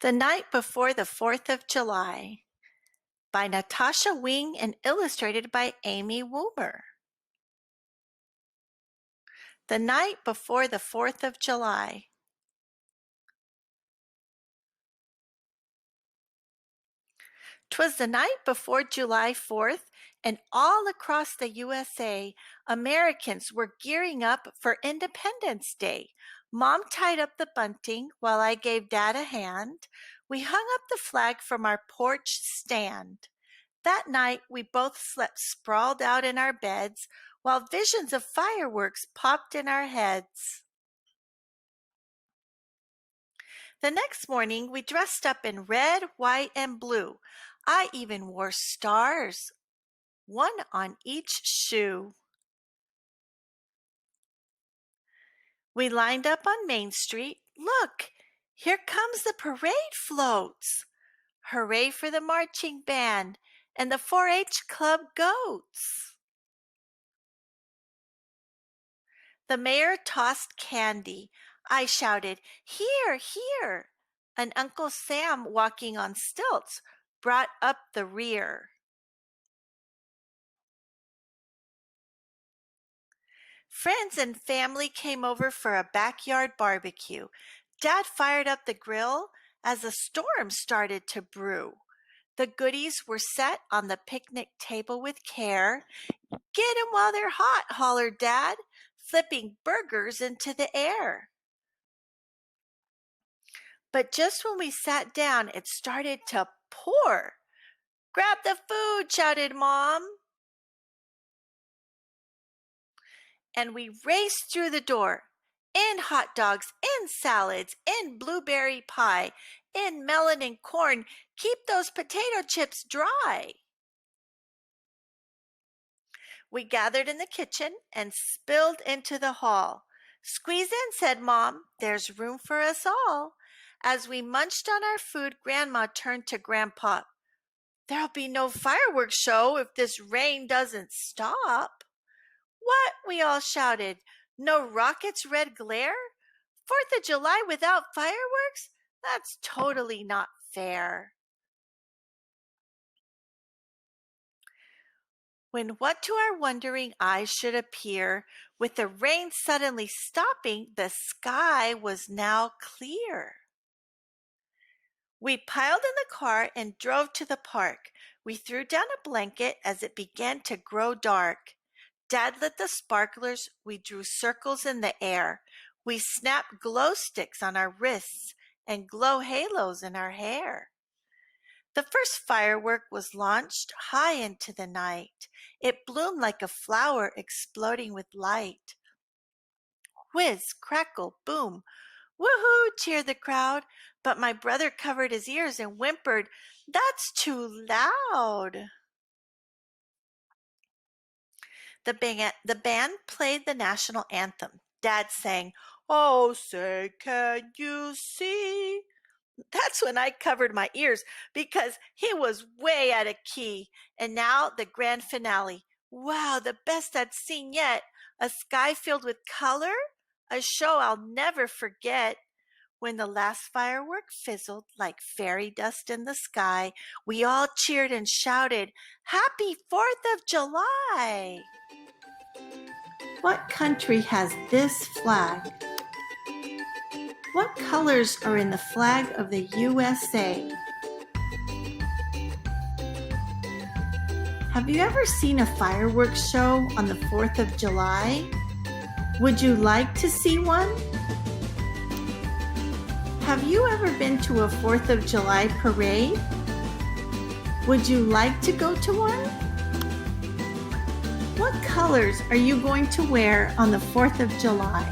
The Night Before the 4th of July by Natasha Wing and illustrated by Amy Woomer. The Night Before the 4th of July. 'Twas the night before July 4th, and all across the USA, Americans were gearing up for Independence Day. Mom tied up the bunting while I gave Dad a hand. We hung up the flag from our porch stand. That night, we both slept sprawled out in our beds while visions of fireworks popped in our heads. The next morning, we dressed up in red, white, and blue. I even wore stars, one on each shoe. We lined up on Main Street. Look, here comes the parade floats. Hooray for the marching band and the 4-H Club goats. The mayor tossed candy. I shouted, "Here, here!" And Uncle Sam, walking on stilts, brought up the rear. Friends and family came over for a backyard barbecue. Dad fired up the grill as a storm started to brew. The goodies were set on the picnic table with care. "Get 'em while they're hot," hollered Dad, flipping burgers into the air. But just when we sat down, it started to pour. "Grab the food," shouted Mom. And we raced through the door. In hot dogs, in salads, in blueberry pie, in melon and corn. Keep those potato chips dry. We gathered in the kitchen and spilled into the hall. "Squeeze in," said Mom. "There's room for us all." As we munched on our food, Grandma turned to Grandpa. "There'll be no fireworks show if this rain doesn't stop." "What?" we all shouted. "No rockets' red glare? 4th of July without fireworks? That's totally not fair." When what to our wondering eyes should appear, with the rain suddenly stopping, the sky was now clear. We piled in the car and drove to the park. We threw down a blanket as it began to grow dark. Dad lit the sparklers. We drew circles in the air. We snapped glow sticks on our wrists and glow halos in our hair. The first firework was launched high into the night. It bloomed like a flower exploding with light. Whiz, crackle, boom. "Woohoo!" cheered the crowd. But my brother covered his ears and whimpered, "That's too loud." The band played the national anthem. Dad sang, "Oh, say, can you see?" That's when I covered my ears because he was way out of key. And now the grand finale. Wow, the best I'd seen yet. A sky filled with color, a show I'll never forget. When the last firework fizzled like fairy dust in the sky, we all cheered and shouted, "Happy 4th of July!" What country has this flag? What colors are in the flag of the USA? Have you ever seen a fireworks show on the 4th of July? Would you like to see one? Have you ever been to a 4th of July parade? Would you like to go to one? What colors are you going to wear on the 4th of July?